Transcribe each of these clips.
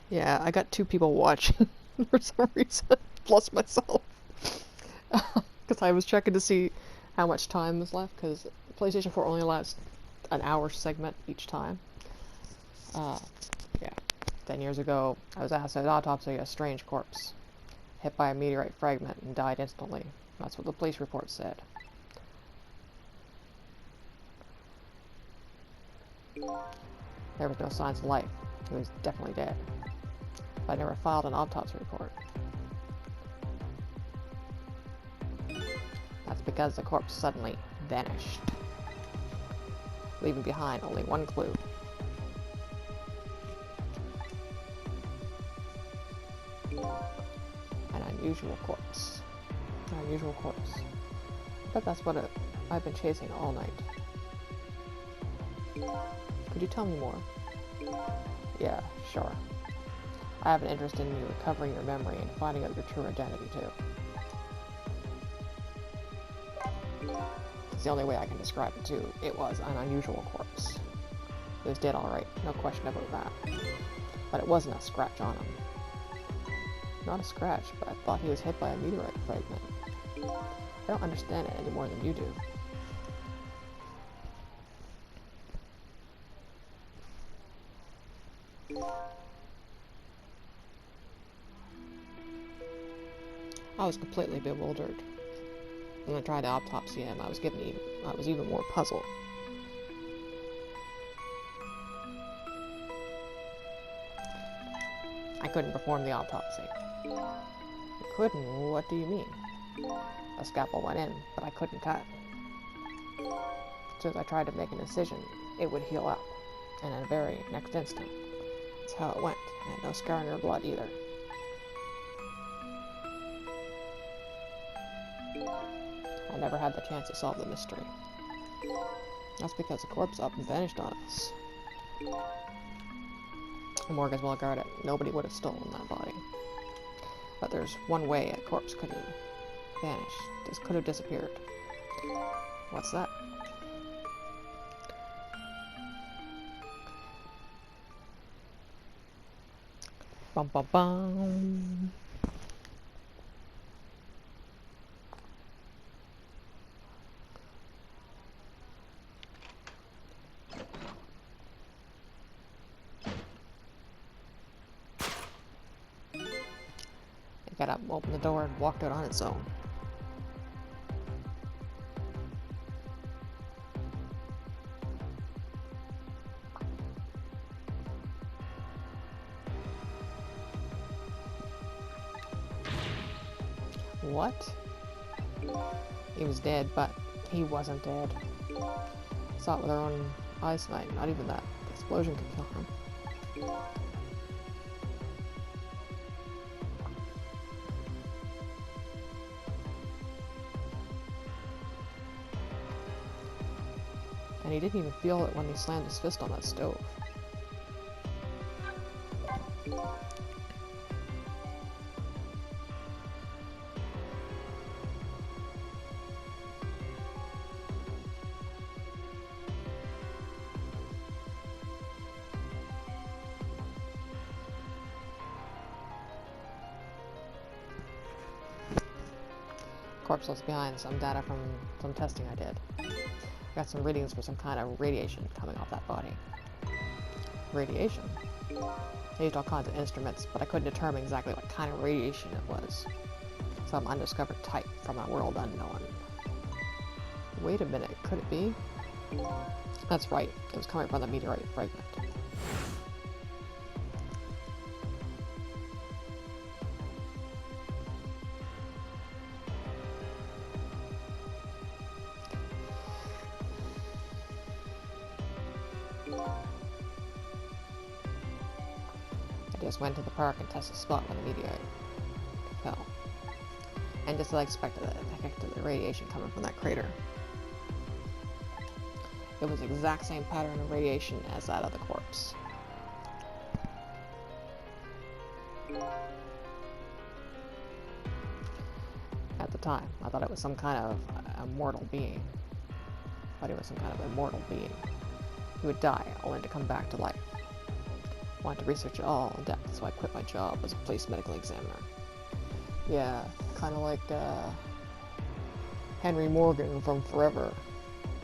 Yeah, I got 2 people watching for some reason, plus myself. Because I was checking to see how much time was left, because PlayStation 4 only allows an hour segment each time. Yeah. 10 years ago, I was asked an autopsy a strange corpse. Hit by a meteorite fragment and died instantly. That's what the police report said. There was no signs of life. He was definitely dead. But I never filed an autopsy report. That's because the corpse suddenly vanished, leaving behind only one clue. An unusual corpse. An unusual corpse. But that's what I've been chasing all night. Could you tell me more? Yeah, sure. I have an interest in you recovering your memory and finding out your true identity, too. It's the only way I can describe it, too. It was an unusual corpse. He was dead alright, no question about that. But it wasn't a scratch on him. Not a scratch, but I thought he was hit by a meteorite fragment. I don't understand it any more than you do. I was completely bewildered. When I tried to autopsy him, I was even more puzzled. I couldn't perform the autopsy. You couldn't? What do you mean? A scalpel went in, but I couldn't cut. As soon as I tried to make an incision, it would heal up, and in the very next instant. That's how it went, and no scarring or blood either. I never had the chance to solve the mystery. That's because the corpse up and vanished on us. The morgue is well guarded. Nobody would have stolen that body. But there's one way a corpse could have vanished. This could have disappeared. What's that? Bum bum bum. It got up, opened the door, and walked out on its own. What? He was dead, but he wasn't dead. Saw it with our own eyes tonight. Not even that. The explosion could kill him. And he didn't even feel it when he slammed his fist on that stove. Corpse left behind some data from some testing I did. I got some readings for some kind of radiation coming off that body. Radiation? I used all kinds of instruments, but I couldn't determine exactly what kind of radiation it was. Some undiscovered type from a world unknown. Wait a minute, could it be? That's right, it was coming from the meteorite fragment. I just went to the park and tested the spot where the meteorite fell. And just as I expected, it detected the radiation coming from that crater. It was the exact same pattern of radiation as that of the corpse. At the time, I thought it was some kind of immortal being. But he was some kind of immortal being. He would die, only to come back to life. wanted to research it all in depth, so I quit my job as a police medical examiner. Yeah, kind of like Henry Morgan from Forever.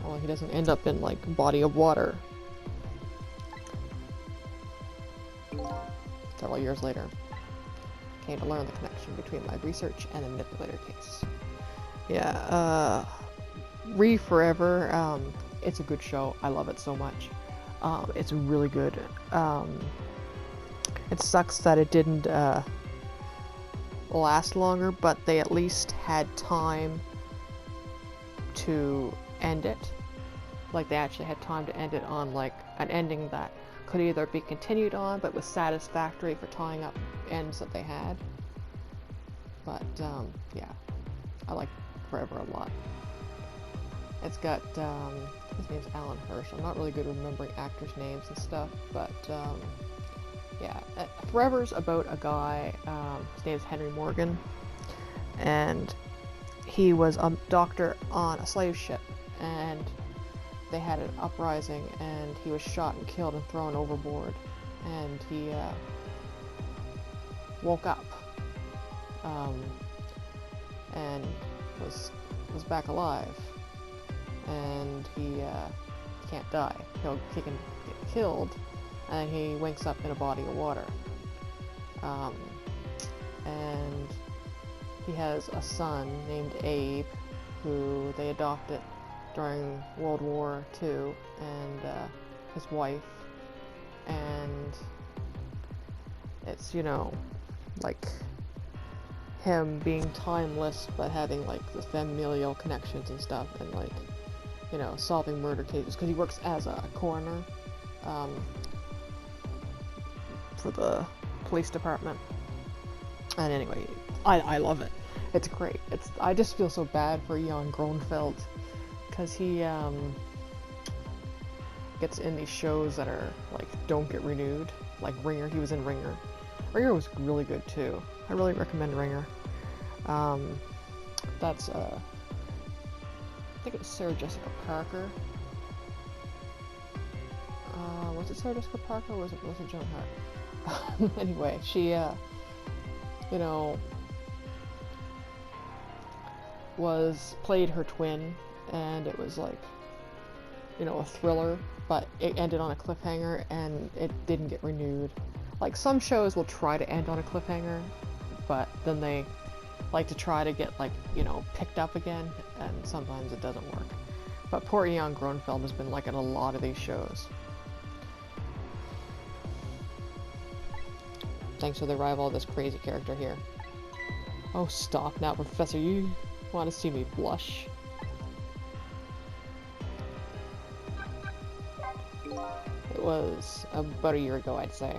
Only he doesn't end up in, like, a body of water. Several years later, came to learn the connection between my research and the manipulator case. Yeah, Forever, it's a good show. I love it so much. It's really good. It sucks that it didn't last longer, but they at least had time to end it. Like, they actually had time to end it on, like, an ending that could either be continued on, but was satisfactory for tying up ends that they had. But, yeah. I like Forever a lot. It's got, his name's Alan Hirsch. I'm not really good at remembering actors' names and stuff, but, yeah. Forever's about a guy, his name's Henry Morgan, and he was a doctor on a slave ship, and they had an uprising, and he was shot and killed and thrown overboard, and he woke up and was back alive, and he can't die. He can get killed, and he wakes up in a body of water, and he has a son named Abe, who they adopted during World War II, and his wife, and it's, you know, like him being timeless but having, like, the familial connections and stuff, and, like, you know, solving murder cases, because he works as a coroner for the police department. And anyway, I love it. It's great. I just feel so bad for Jan Gronfeld, because he gets in these shows that are, like, don't get renewed. Like Ringer, he was in Ringer. Ringer was really good too. I really recommend Ringer. That's I think it was Sarah Jessica Parker. Was it Sarah Jessica Parker, or was it Melissa Joan Hart? Anyway, she you know, played her twin, and it was like, you know, a thriller, but it ended on a cliffhanger, and it didn't get renewed. Like, some shows will try to end on a cliffhanger, but then they like to try to get, like, you know, picked up again, and sometimes it doesn't work. But poor Jan Gronfeld has been, like, in a lot of these shows. Thanks for the arrival of this crazy character here. Oh, stop now, Professor. You want to see me blush? It was about a year ago, I'd say.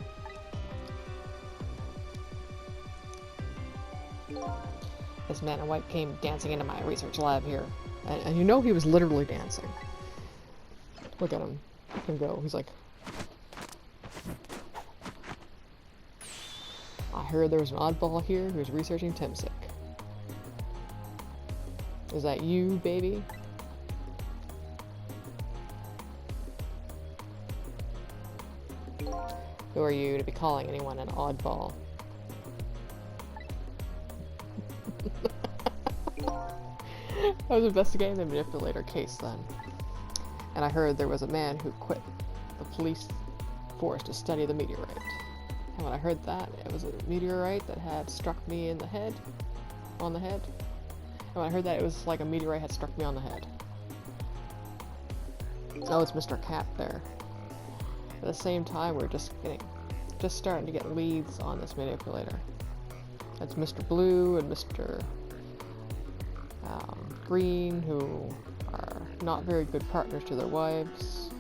This man in white came dancing into my research lab here. And you know he was literally dancing. Look at him. Look at him go. He's like... I heard there was an oddball here who was researching Timsic. Is that you, baby? Who are you to be calling anyone an oddball? I was investigating the manipulator case then, and I heard there was a man who quit the police force to study the meteorite. And when I heard that, it was a meteorite that had struck me in the head, on the head. And when I heard that, it was like a meteorite had struck me on the head. Oh, it's Mr. Cat there. At the same time, we're just starting to get leads on this manipulator. It's Mr. Blue and Mr. Green, who are not very good partners to their wives,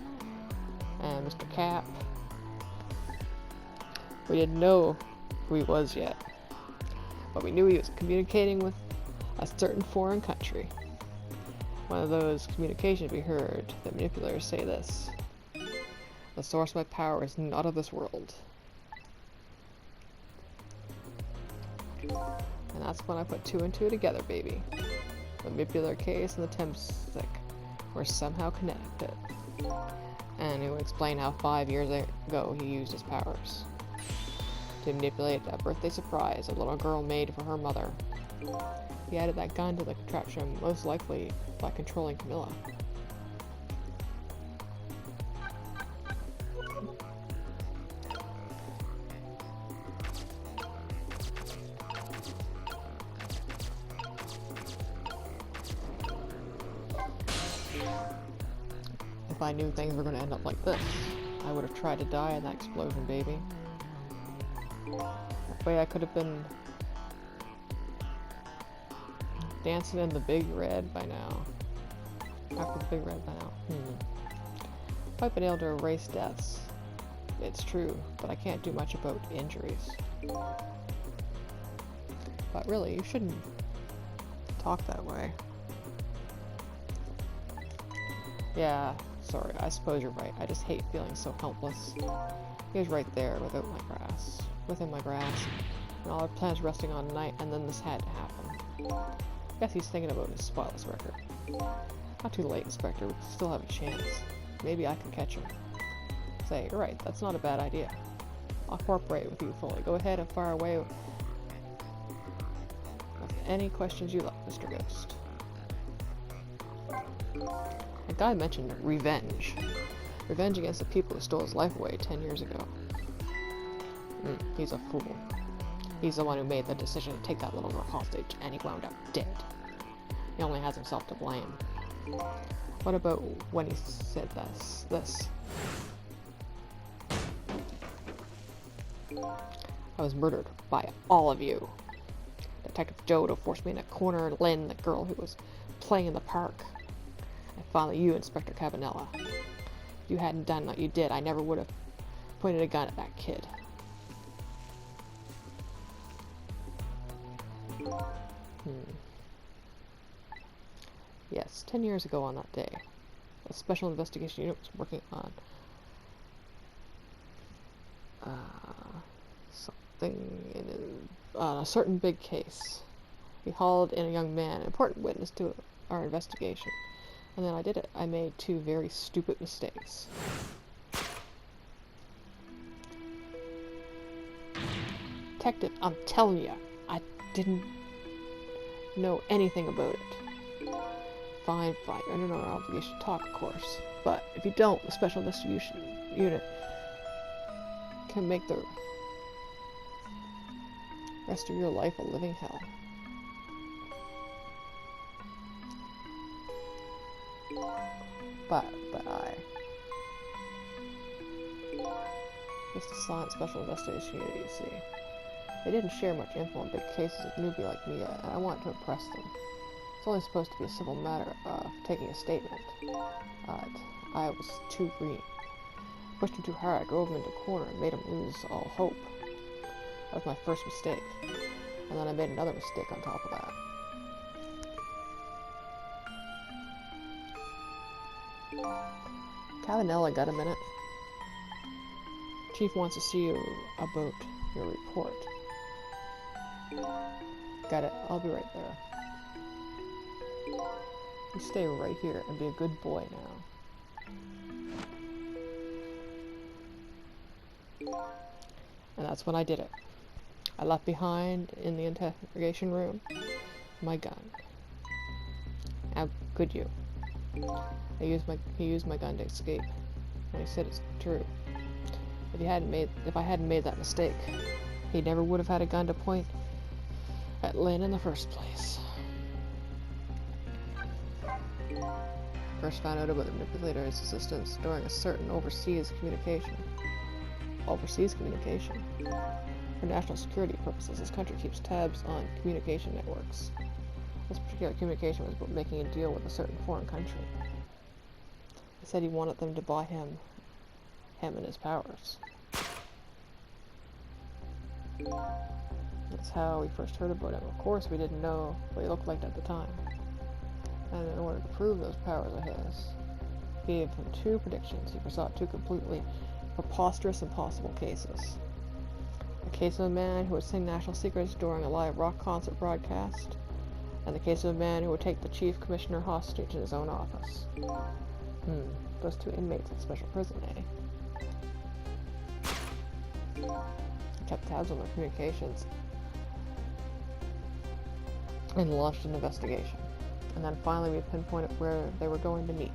and Mr. Cap. We didn't know who he was yet, but we knew he was communicating with a certain foreign country. One of those communications we heard the manipulators say this: the source of my power is not of this world. And that's when I put two and two together, baby. The manipulator case and the Timsic were somehow connected. And he would explain how 5 years ago he used his powers. to manipulate a birthday surprise a little girl made for her mother. He added that gun to the contraption, most likely by controlling Camilla. If I knew things were going to end up like this, I would have tried to die in that explosion, baby. That way I could have been dancing in the Big Red by now. After the Big Red by now. If I've been able to erase deaths, it's true, but I can't do much about injuries. But really, you shouldn't talk that way. Yeah, sorry, I suppose you're right. I just hate feeling so helpless. He was right there within my grasp, and all our plans resting on night, and then this had to happen. I guess he's thinking about his spotless record. Not too late, Inspector. We still have a chance. Maybe I can catch him. Say, you're right, that's not a bad idea. I'll cooperate with you fully. Go ahead and fire away with any questions you like, Mr. Ghost. The guy mentioned revenge. Revenge against the people who stole his life away 10 years ago. He's a fool. He's the one who made the decision to take that little girl hostage, and he wound up dead. He only has himself to blame. What about when he said this? I was murdered by all of you. Detective Jodo forced me in a corner, and Lynn, the girl who was playing in the park. And finally you, Inspector Cabanela. If you hadn't done what you did, I never would have pointed a gun at that kid. Yes, 10 years ago on that day, a special investigation unit was working on a certain big case. We hauled in a young man, an important witness to our investigation. And then I did it. I made 2 very stupid mistakes. Detective, I'm telling you, I didn't know anything about it. Fine, you're under no obligation to talk, of course. But if you don't, the Special Investigation Unit can make the rest of your life a living hell. But I... Just a silent Special Investigation Unit, you see. They didn't share much info on big cases with a newbie like me yet, and I wanted to impress them. It's only supposed to be a simple matter of taking a statement. I was too green. Pushed him too hard, I drove him into a corner and made him lose all hope. That was my first mistake. And then I made another mistake on top of that. Cabanela, got a minute? Chief wants to see you about your report. Got it. I'll be right there. You stay right here and be a good boy now. And that's when I did it. I left behind in the interrogation room my gun. How could you? He used my gun to escape. And he said it's true. If I hadn't made that mistake, he never would have had a gun to point at Lynn in the first place. First found out about the manipulator's assistance during a certain overseas communication. Overseas communication? For national security purposes, this country keeps tabs on communication networks. This particular communication was about making a deal with a certain foreign country. He said he wanted them to buy him and his powers. That's how we first heard about him. Of course, we didn't know what he looked like at the time. And in order to prove those powers of his, he gave him 2 predictions. He foresaw 2 completely preposterous impossible cases. The case of a man who would sing national secrets during a live rock concert broadcast, and the case of a man who would take the chief commissioner hostage in his own office. Those 2 inmates at special prison, eh? kept tabs on their communications and launched an investigation. And then finally we pinpointed where they were going to meet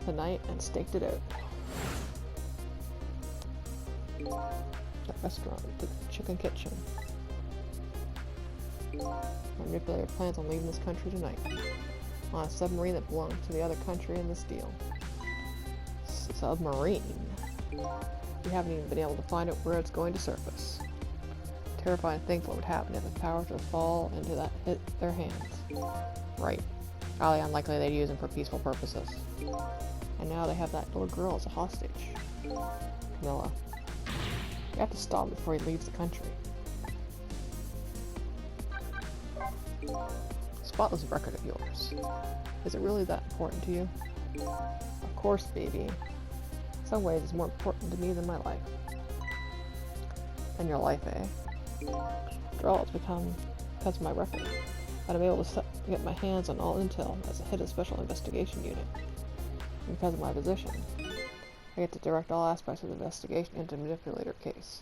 tonight and staked it out. The restaurant, the Chicken Kitchen. My manipulator plans on leaving this country tonight on a submarine that belongs to the other country in this deal. Submarine. We haven't even been able to find out where it's going to surface. Terrifying to think what would happen if the powers would fall into hit their hands. Right. Highly unlikely they'd use them for peaceful purposes. And now they have that little girl as a hostage. Camilla. You have to stop him before he leaves the country. Spotless record of yours. Is it really that important to you? Of course, baby. In some ways, it's more important to me than my life. And your life, eh? After all, it's become because of my record. That I'm able to get my hands on all intel as a head of Special Investigation Unit. And because of my position, I get to direct all aspects of the investigation into the Manipulator case.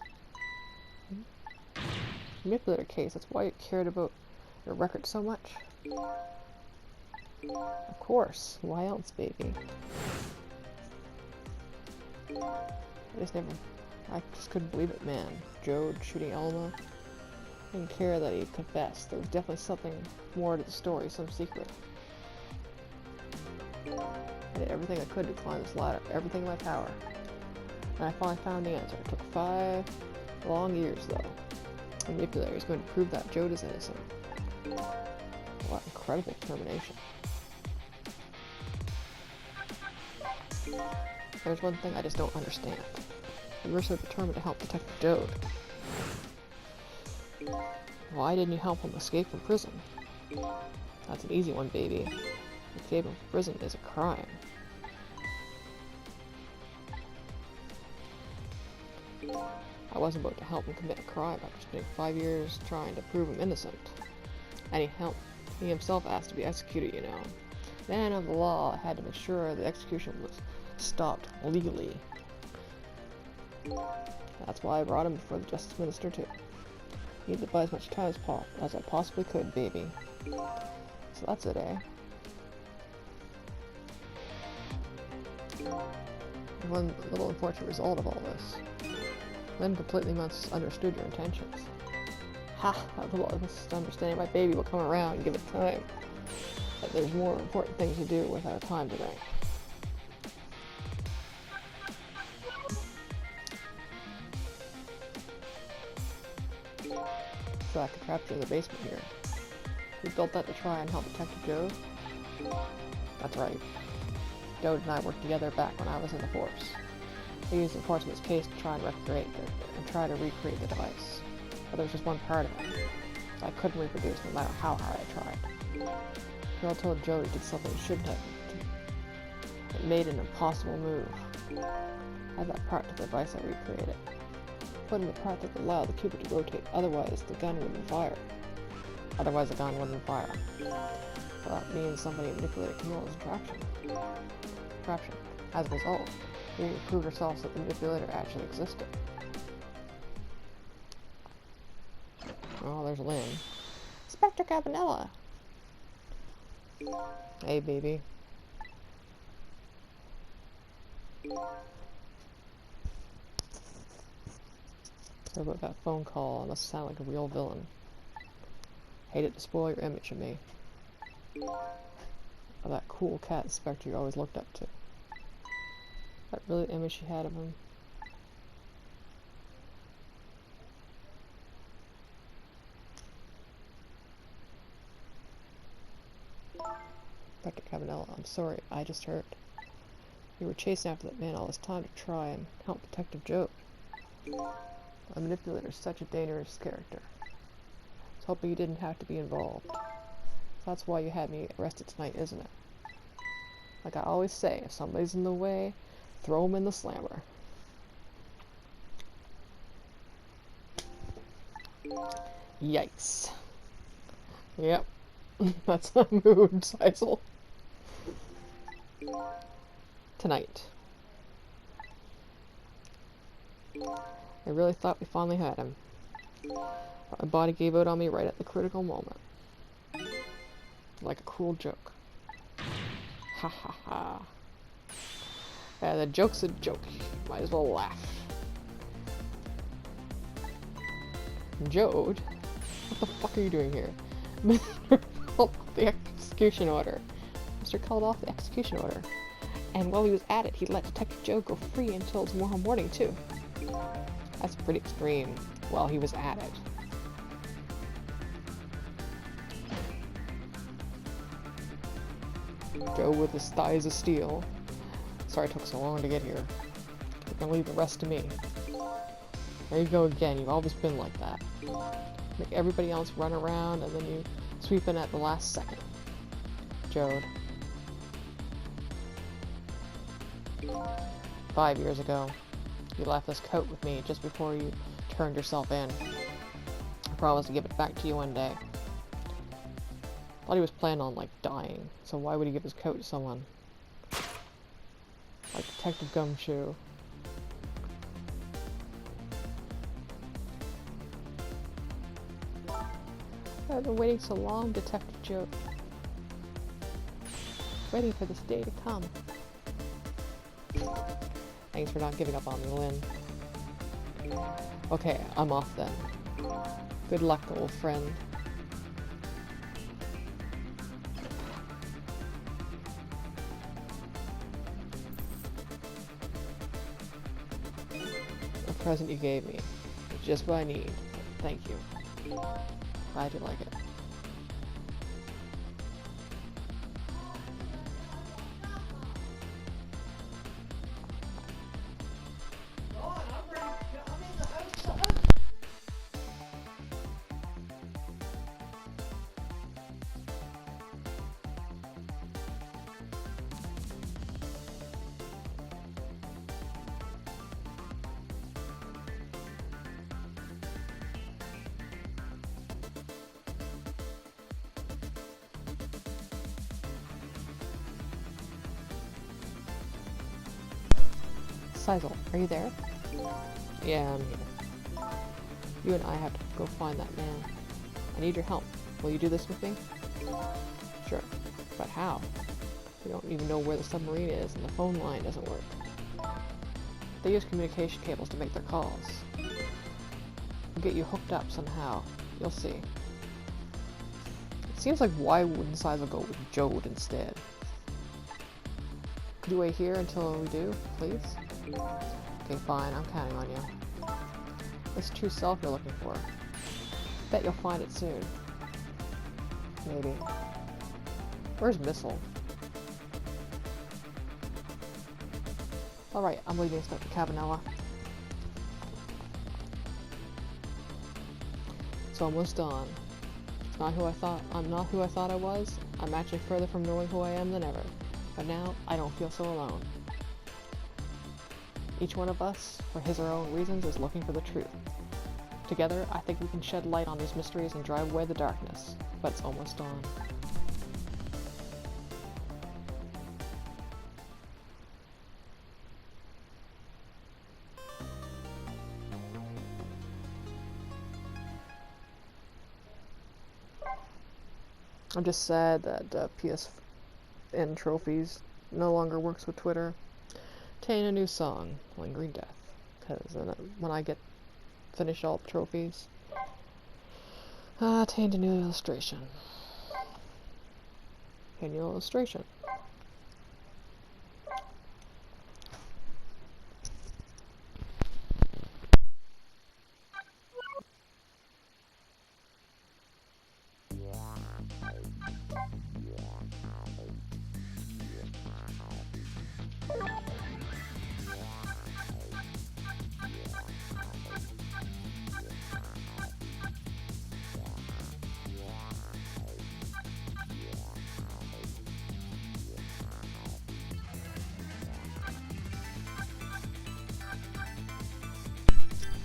Manipulator case, that's why you cared about your record so much? Of course. Why else, baby? I just couldn't believe it, man. Jode shooting Elma. I didn't care that he confessed. There was definitely something more to the story, some secret. I did everything I could to climb this ladder, everything in my power. And I finally found the answer. It took 5 long years, though. The Manipulator is going to prove that Jode is innocent. What incredible determination. There's one thing I just don't understand. You were so determined to help Detective Jode. Why didn't you help him escape from prison? That's an easy one, baby. Escaping from prison is a crime. I wasn't about to help him commit a crime after spending 5 years trying to prove him innocent. And he himself asked to be executed, you know. Man of the law had to make sure the execution was stopped legally. That's why I brought him before the Justice Minister too. Needed to buy as much time as I possibly could, baby. So that's it, eh? One little unfortunate result of all this. Lynn completely misunderstood your intentions. Ha! That little misunderstanding. My baby will come around and give it time. But there's more important things to do with our time today. So I could capture the basement here. We built that to try and help Detective Jode? That's right. Jode and I worked together back when I was in the force. I used the Enforcement's case to try and recreate the device. But there was just one part of it. I couldn't reproduce no matter how hard I tried. Girl told Jode he did something he shouldn't have. It made an impossible move. I had that part to the device I recreated. Put in the part that allowed the cupid to rotate, otherwise the gun wouldn't fire. Otherwise the gun wouldn't fire. Well, that means somebody manipulated Camilla's contraption. As a result, we proved ourselves that the manipulator actually existed. Oh, there's Lynn. Inspector Cabanela! Hey, baby. Sorry about that phone call. I must sound like a real villain. Hate it to spoil your image of me. Of that cool cat inspector you always looked up to. That really the image she had of him. Dr. Cabanela, I'm sorry, I just heard. You were chasing after that man all this time to try and help Detective Jode. A manipulator is such a dangerous character. I was hoping you didn't have to be involved. That's why you had me arrested tonight, isn't it? Like I always say, if somebody's in the way, throw him in the slammer. Yikes. Yep. That's a mood, Sisal. Tonight. I really thought we finally had him. But my body gave out on me right at the critical moment. Like a cruel joke. Ha ha ha. Yeah, the joke's a joke. Might as well laugh. Jode? What the fuck are you doing here? Mr. called off the execution order. Mr. called off the execution order. And while he was at it, he let Detective Joe go free until tomorrow morning, too. That's pretty extreme. While he was at it. Joe with his thighs of steel. Sorry it took so long to get here. You can leave the rest to me. There you go again, you've always been like that. Make everybody else run around and then you sweep in at the last second. Jode. 5 years ago, you left this coat with me just before you turned yourself in. I promised to give it back to you one day. Thought he was planning on, like, dying, so why would he give his coat to someone? Like Detective Gumshoe. I've been waiting so long, Detective Joe. Waiting for this day to come. Thanks for not giving up on me, Lynn. Okay, I'm off then. Good luck, old friend. The present you gave me. It's just what I need. Thank you. Glad you like it. Sizel, are you there? Yeah, I'm here. You and I have to go find that man. I need your help. Will you do this with me? Sure. But how? We don't even know where the submarine is, and the phone line doesn't work. They use communication cables to make their calls. We'll get you hooked up somehow. You'll see. It seems like why wouldn't Sizel go with Jode instead? Could you wait here until we do, please? Okay, fine, I'm counting on you. This true self you're looking for. Bet you'll find it soon. Maybe. Where's Missile? Alright, I'm leaving Inspector Cabanela. It's almost dawn. It's not who I thought. I'm not who I thought I was. I'm actually further from knowing who I am than ever. But now, I don't feel so alone. Each one of us, for his or her own reasons, is looking for the truth. Together, I think we can shed light on these mysteries and drive away the darkness. But it's almost dawn. I'm just sad that PSN Trophies no longer works with Twitter. Obtain a new song, Lingering Death, because when I finish all the trophies, obtained a new illustration. A new illustration.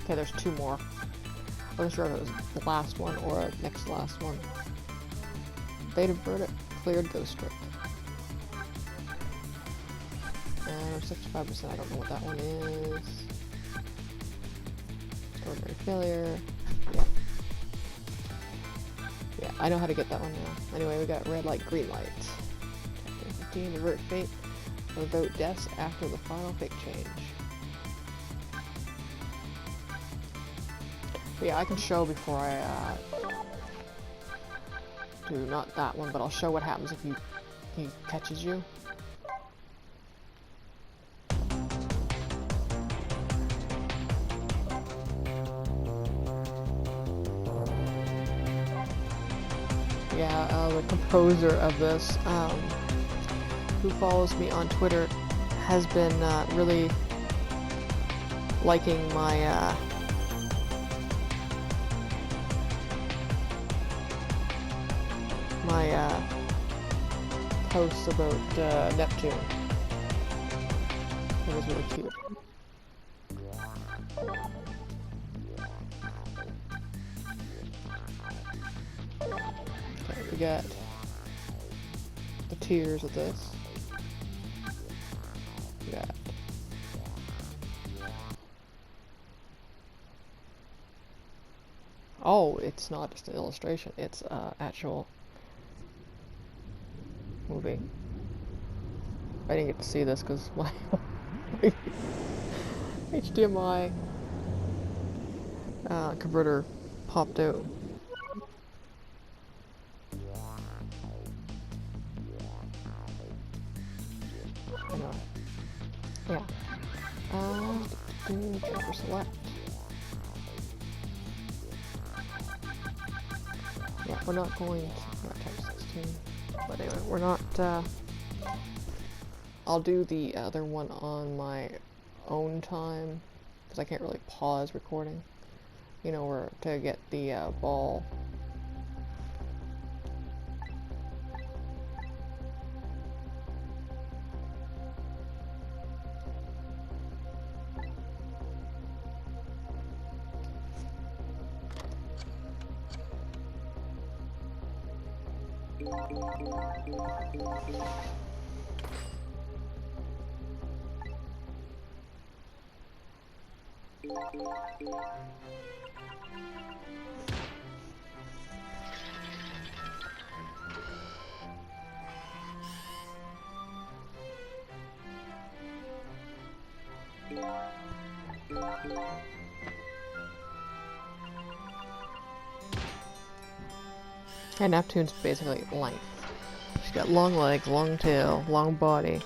Okay, there's two more. I wasn't sure if it was the last one or a next last one. Beta verdict, cleared Ghost Trick. And 65%, I don't know what that one is. Ordinary failure. Yeah. Yeah, I know how to get that one now. Anyway, we got red light, green light. Chapter 15, avert fate. Revoke deaths after the final fate change. But yeah, I can show before I do not that one, but I'll show what happens if he catches you. Yeah, the composer of this, who follows me on Twitter, has been really liking my posts about Neptune. It was really cute. Okay, we got the tiers of this. We got oh, it's not just an illustration, it's actual movie. I didn't get to see this because my HDMI converter popped out. Anyway. Yeah. Do chapter select. Yeah, we're not going to, not type 16, but anyway, we're not, I'll do the other one on my own time, because I can't really pause recording, you know, or to get the ball. And Neptune's basically length. She's got long legs, long tail, long body.